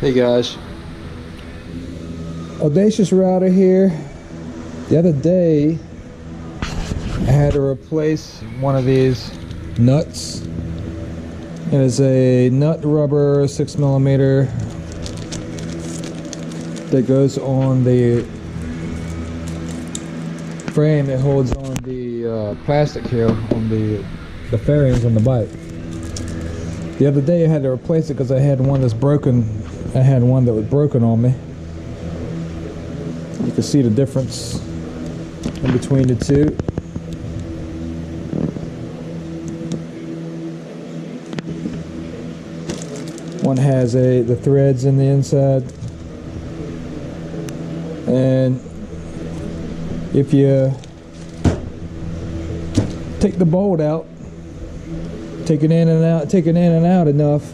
Hey guys, Audacious Router here. The other day I had to replace one of these nuts. It is a nut rubber 6mm that goes on the frame that holds on the plastic here on the fairings on the bike. The other day I had to replace it because I had one that's broken. I had one that was broken on me. You can see the difference in between the two. One has the threads in the inside, and if you take the bolt out, take it in and out enough,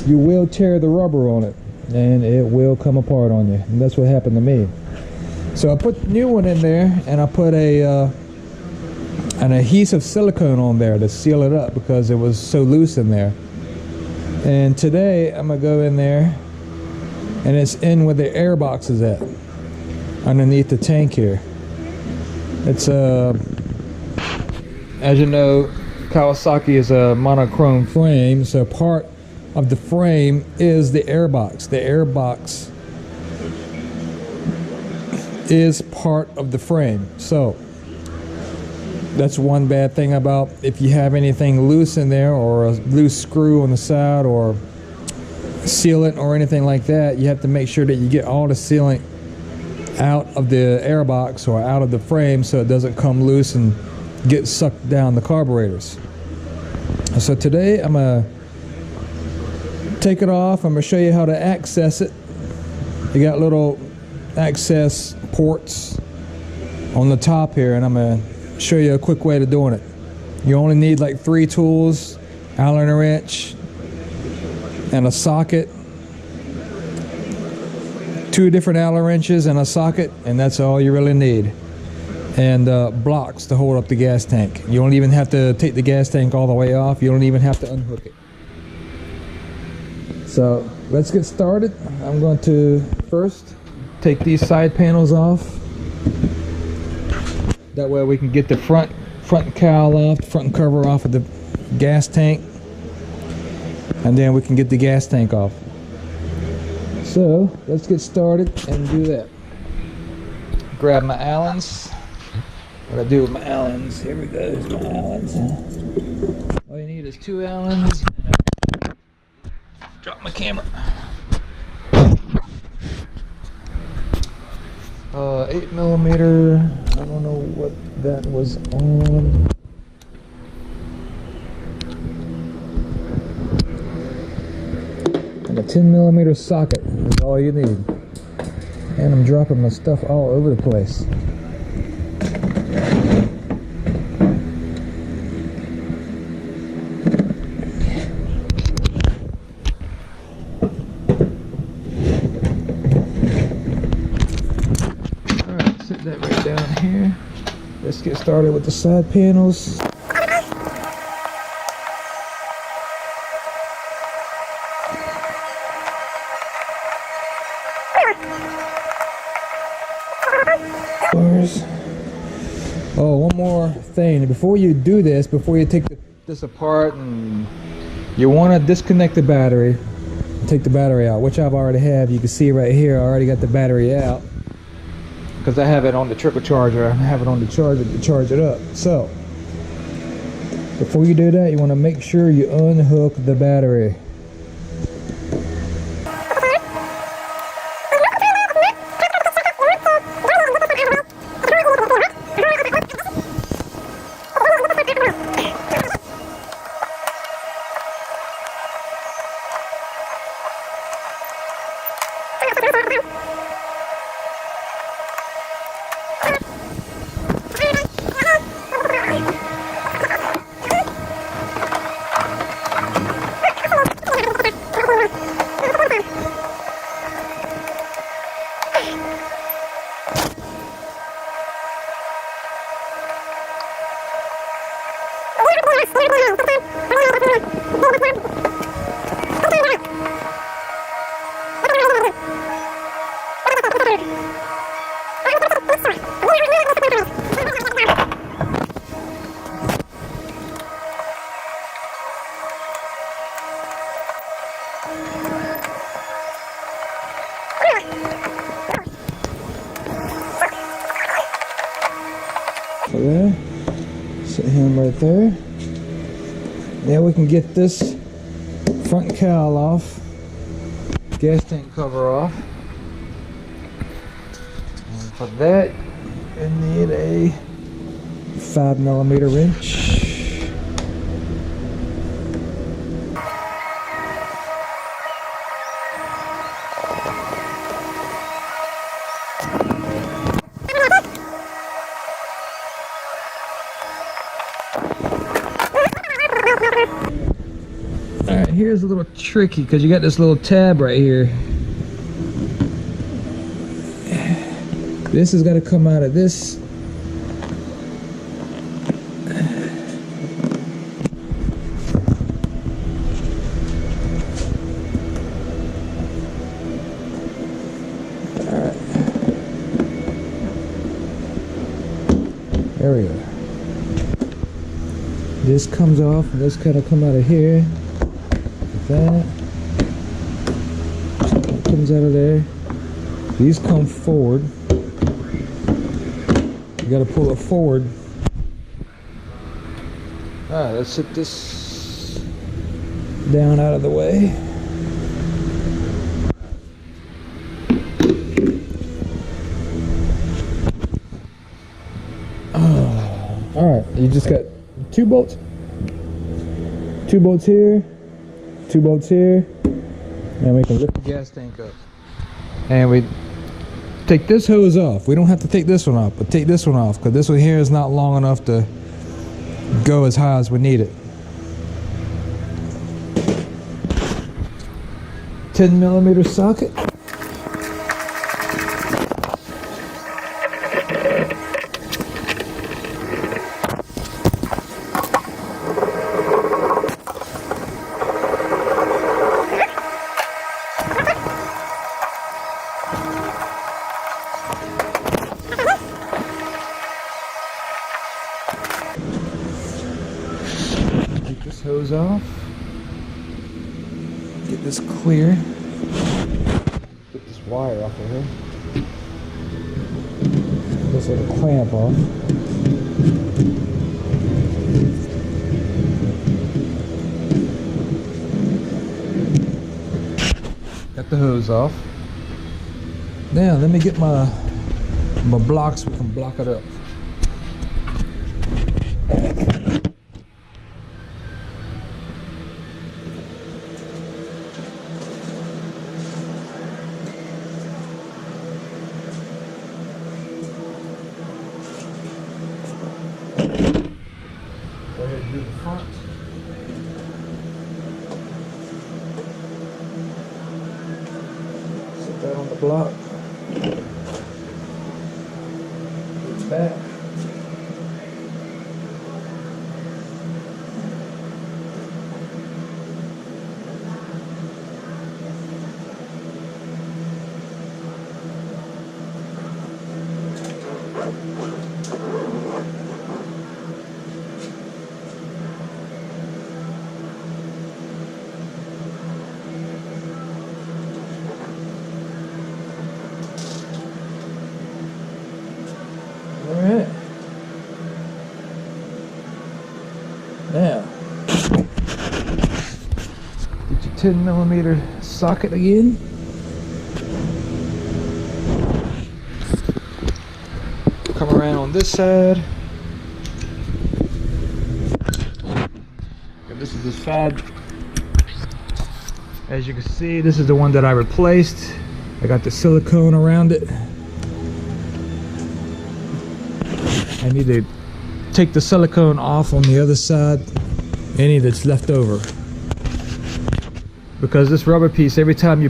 you will tear the rubber on it and it will come apart on you. And that's what happened to me. So I put the new one in there, and I put an adhesive silicone on there to seal it up because it was so loose in there. And today I'm gonna go in there, and it's in where the air box is at, underneath the tank here. It's as you know, Kawasaki is a monochrome frame, so part of the frame is the air box. The air box is part of the frame. So that's one bad thing about if you have anything loose in there, or a loose screw on the side, or sealant or anything like that. You have to make sure that you get all the sealant out of the air box or out of the frame so it doesn't come loose and get sucked down the carburetors. So today I'm gonna take it off. I'm gonna show you how to access it. You got little access ports on the top here, and I'm gonna show you a quick way to doing it. You only need like 3 tools, Allen wrench, and a socket, 2 different Allen wrenches and a socket, and that's all you really need. And blocks to hold up the gas tank. You don't even have to take the gas tank all the way off. You don't even have to unhook it. So let's get started. I'm going to first take these side panels off. That way we can get the front cowl off, the front cover off of the gas tank, and then we can get the gas tank off. So let's get started and do that. Grab my Allens. What I do with my Allens? Here we go. My Allens. All you need is 2 Allens. Drop my camera. 8mm. I don't know what that was on. And a 10mm socket is all you need. And I'm dropping my stuff all over the place. That right down here. Let's get started with the side panels. Oh, one more thing. Before you do this, before you take this apart, and you want to disconnect the battery, take the battery out, which I've already have. You can see right here, I already got the battery out, because I have it on the trickle charger. I have it on the charger to charge it up. So before you do that, you want to make sure you unhook the battery. Set him right there. Now we can get this front cowl off, gas tank cover off. And for that, I need a 5mm wrench. Alright, here's a little tricky because you got this little tab right here. This has got to come out of this. Alright. There we go. This comes off, and this kind of come out of here. That comes out of there. These come forward. You got to pull it forward. Alright, let's sit this down out of the way. Alright, you just got 2 bolts. 2 bolts here. 2 bolts here, and we can lift the gas tank up. And we take this hose off. We don't have to take this one off, but take this one off because this one here is not long enough to go as high as we need it. 10mm socket. Take this hose off. Get this clear. Get this wire off of here. This little clamp off. Got the hose off. Now let me get my blocks. We can block it up. Go ahead and do the front. Set that on the block. It's back. Alright. Now, get your 10mm socket again. Come around on this side. And this is the side. As you can see, this is the one that I replaced. I got the silicone around it. I need to take the silicone off on the other side, any that's left over, because this rubber piece, every time you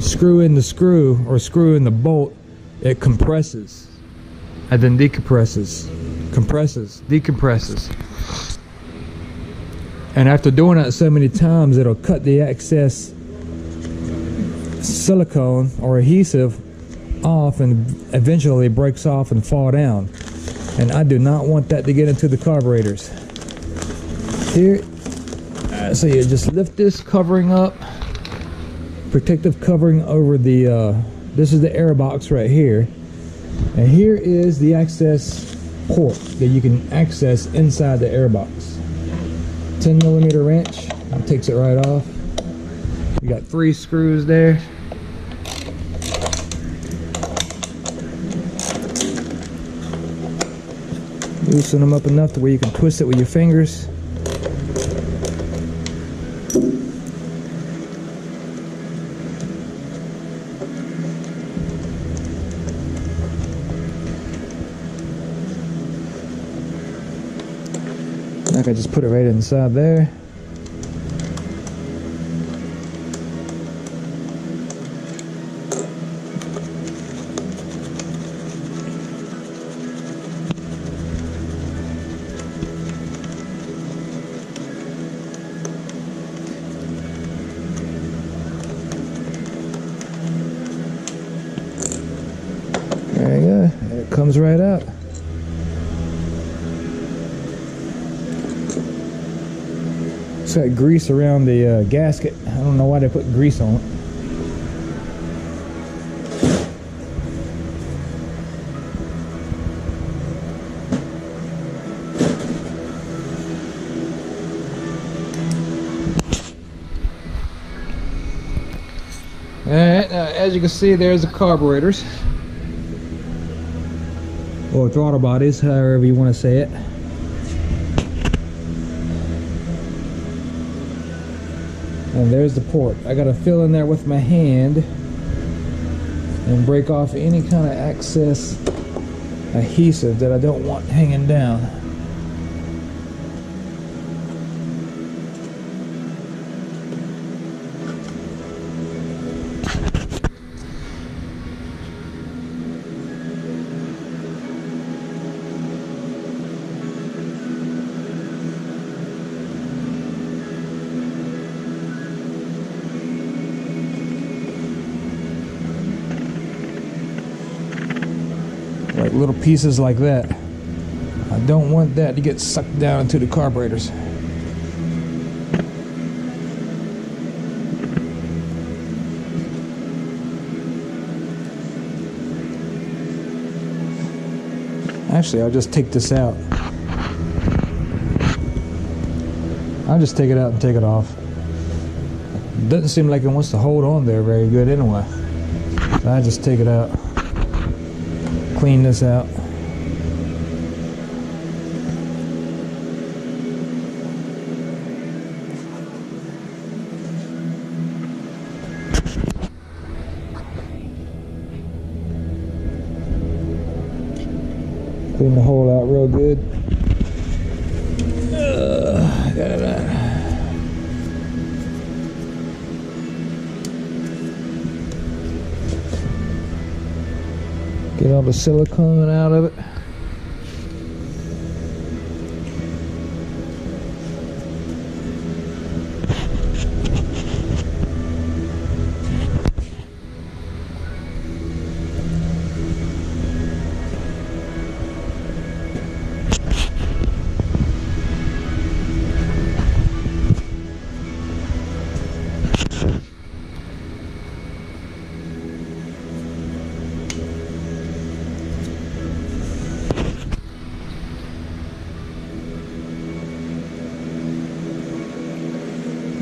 screw in the screw or screw in the bolt, it compresses and then decompresses, compresses, decompresses, and after doing that so many times, it'll cut the excess silicone or adhesive off, and eventually it breaks off and fall down. And I do not want that to get into the carburetors. Here, so you just lift this covering up, protective covering over the, this is the air box right here. And here is the access port that you can access inside the airbox. 10mm wrench, it takes it right off. You got 3 screws there. Loosen them up enough to where you can twist it with your fingers. I can just put it right inside there. There you go. And it comes right out. It's got grease around the gasket. I don't know why they put grease on it. Alright, now as you can see, there's the carburetors. Or throttle bodies, however you want to say it. And there's the port. I gotta fill in there with my hand and break off any kind of excess adhesive that I don't want hanging down. Like little pieces like that. I don't want that to get sucked down into the carburetors. Actually, I'll just take this out. I'll just take it out and take it off. Doesn't seem like it wants to hold on there very good anyway. So I just take it out. Clean this out. Clean the hole out real good. Got it out. Get all the silicone out of it.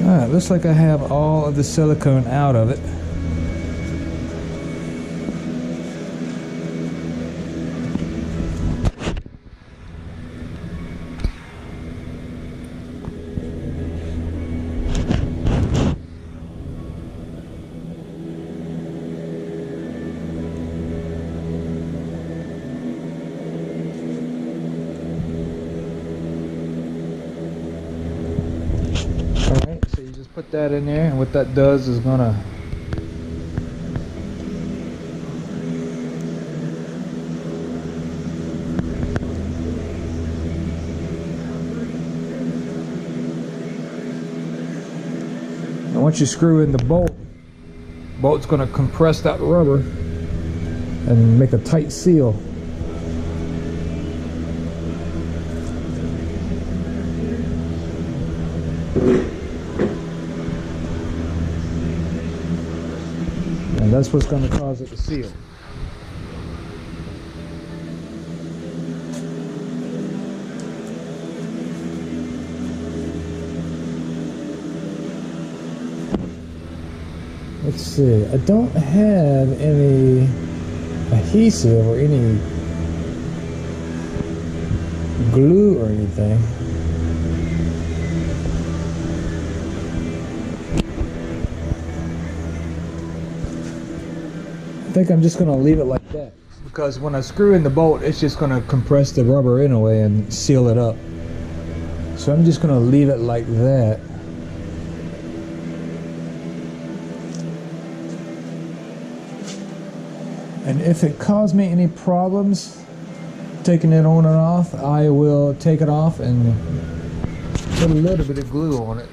Alright, looks like I have all of the silicone out of it. Put that in there, and what that does is gonna and once you screw in the bolt's gonna compress that rubber and make a tight seal. And that's what's going to cause it to seal. let's see, I don't have any adhesive or any glue or anything. I think I'm just going to leave it like that, because when I screw in the bolt, it's just going to compress the rubber anyway and seal it up. So I'm just going to leave it like that. And if it caused me any problems taking it on and off, I will take it off and put a little bit of glue on it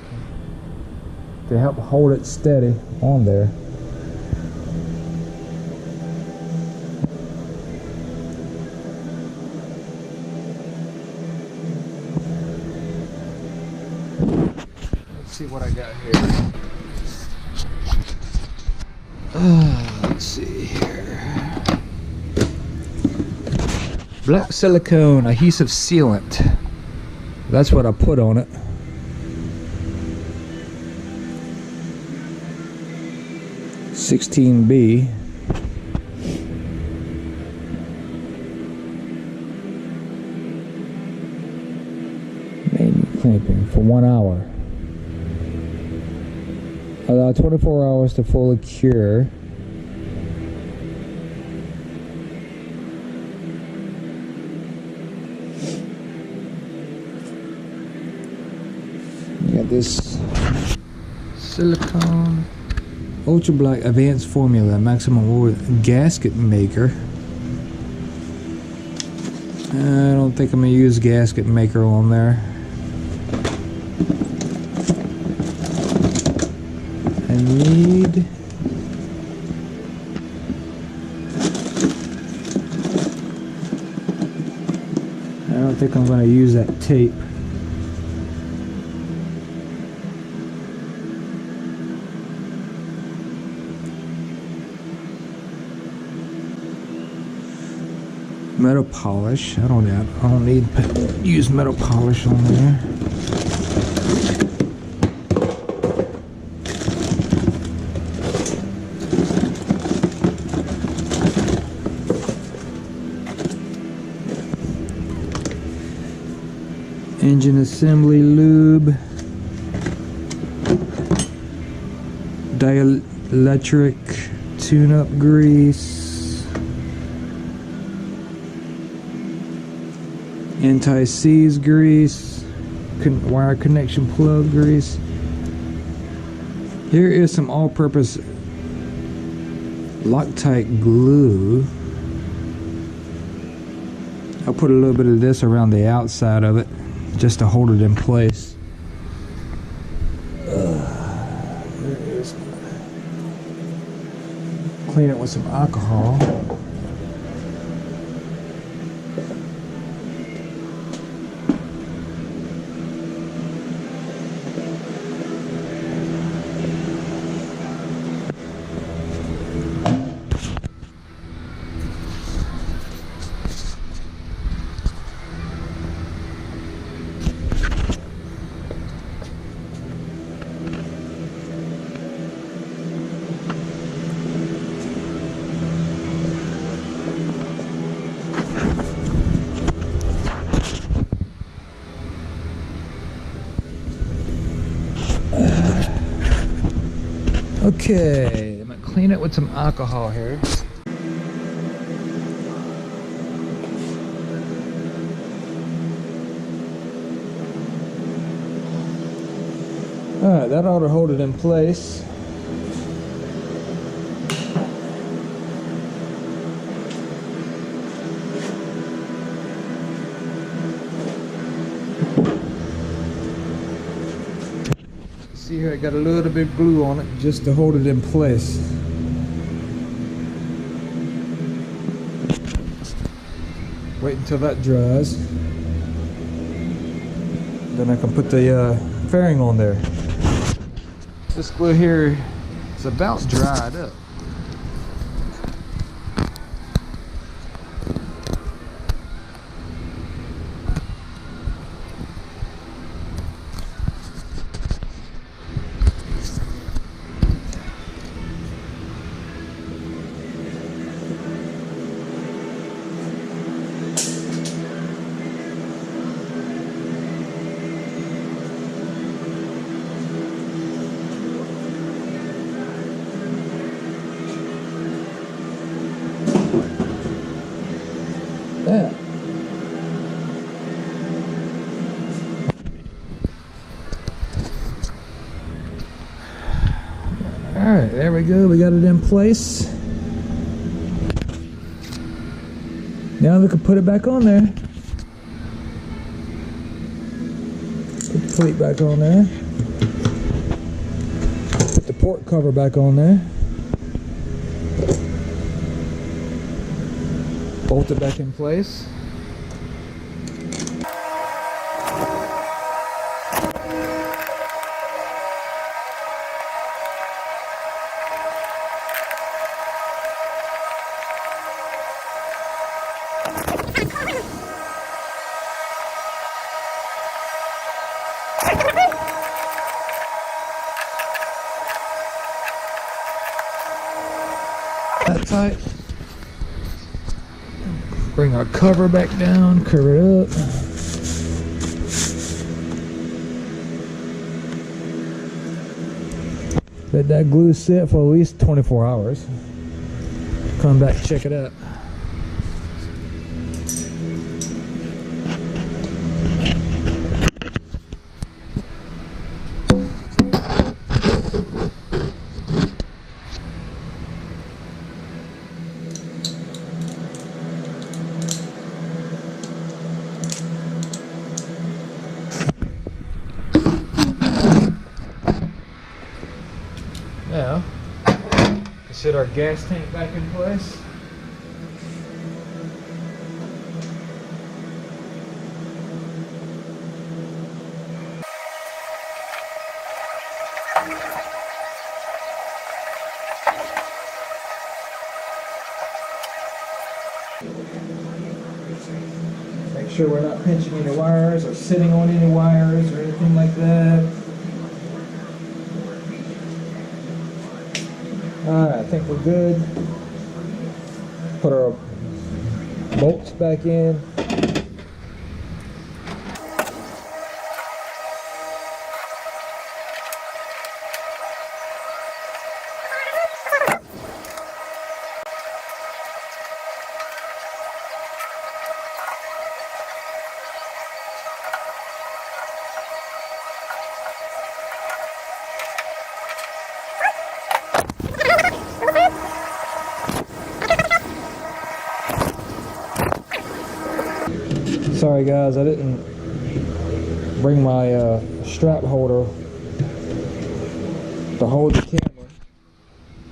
to help hold it steady on there. Let's see what I got here. Let's see here. Black silicone adhesive sealant. That's what I put on it. (16B). Main clamping for 1 hour. Allow 24 hours to fully cure. You got this silicone ultra black advanced formula maximum wood gasket maker. I don't think I'm gonna use gasket maker on there. I need I don't think I'm going to use that tape. Metal polish. I don't need use metal polish on there. Engine assembly lube, dielectric tune-up grease, anti-seize grease, wire connection plug grease. Here is some all-purpose Loctite glue. I'll put a little bit of this around the outside of it, just to hold it in place. There it is. Clean it with some alcohol. Okay, I'm gonna clean it with some alcohol here. Alright, that ought to hold it in place. See here, I got a little bit of glue on it just to hold it in place. Wait until that dries. Then I can put the fairing on there. This glue here is about dried up. Alright, there we go. We got it in place. Now we can put it back on there. Put the plate back on there. Put the port cover back on there. Bolt it back in place. That tight. Bring our cover back down, cover it up. Let that glue sit for at least 24 hours. Come back, check it out. Now, set our gas tank back in place. Make sure we're not pinching any wires or sitting on any wires or anything like that. Alright, I think we're good. Put our bolts back in. Sorry guys, I didn't bring my strap holder to hold the camera,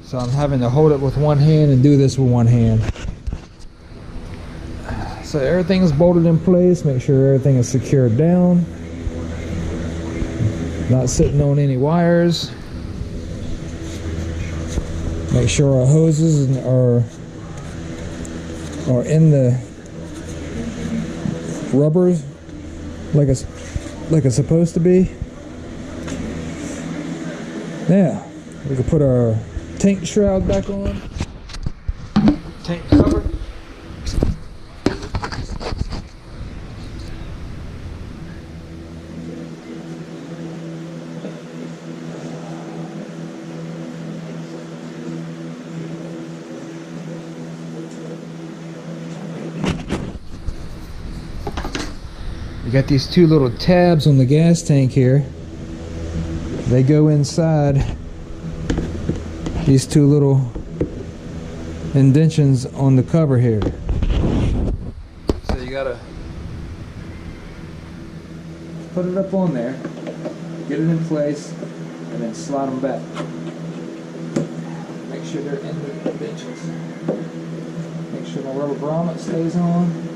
so I'm having to hold it with one hand and do this with one hand. So everything's bolted in place. Make sure everything is secured down, not sitting on any wires. Make sure our hoses are in the rubbers like it's supposed to be. Now we can put our tank shroud back on. Tank cover. You got these two little tabs on the gas tank here. They go inside these two little indentions on the cover here. So you gotta put it up on there, get it in place, and then slide them back. Make sure they're in the indentions. Make sure my rubber grommet stays on.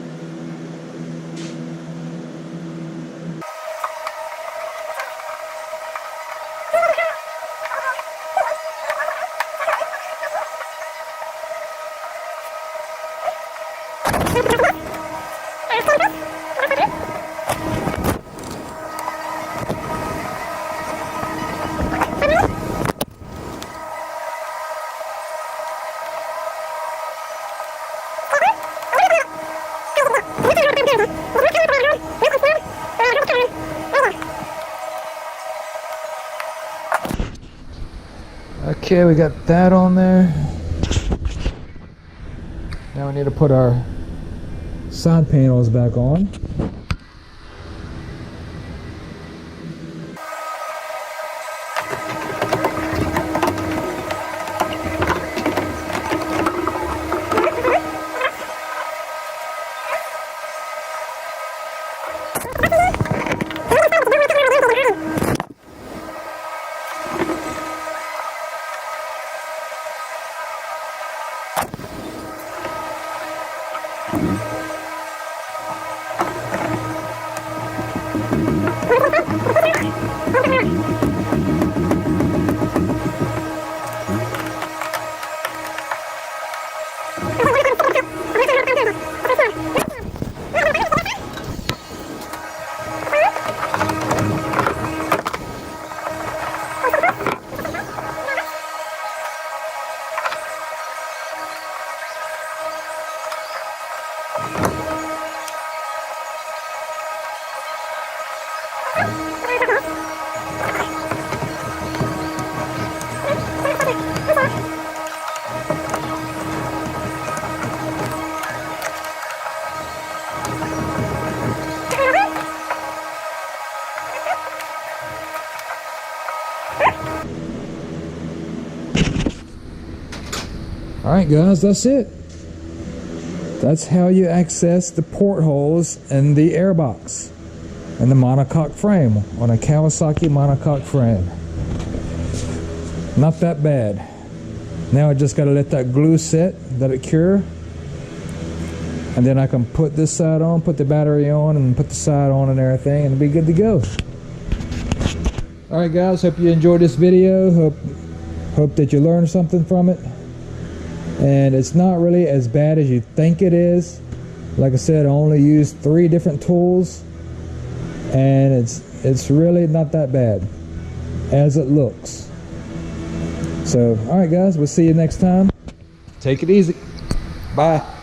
Okay, we got that on there. Now we need to put our side panels back on. Alright guys, that's it. That's how you access the portholes in the airbox and the monocoque frame on a Kawasaki monocoque frame. Not that bad. Now I just got to let that glue set, let it cure, and then I can put this side on, put the battery on, and put the side on and everything, and it'll be good to go. Alright guys, hope you enjoyed this video. Hope that you learned something from it. And it's not really as bad as you think it is. Like I said, I only used 3 different tools, and it's really not that bad as it looks. So alright guys, we'll see you next time. Take it easy. Bye.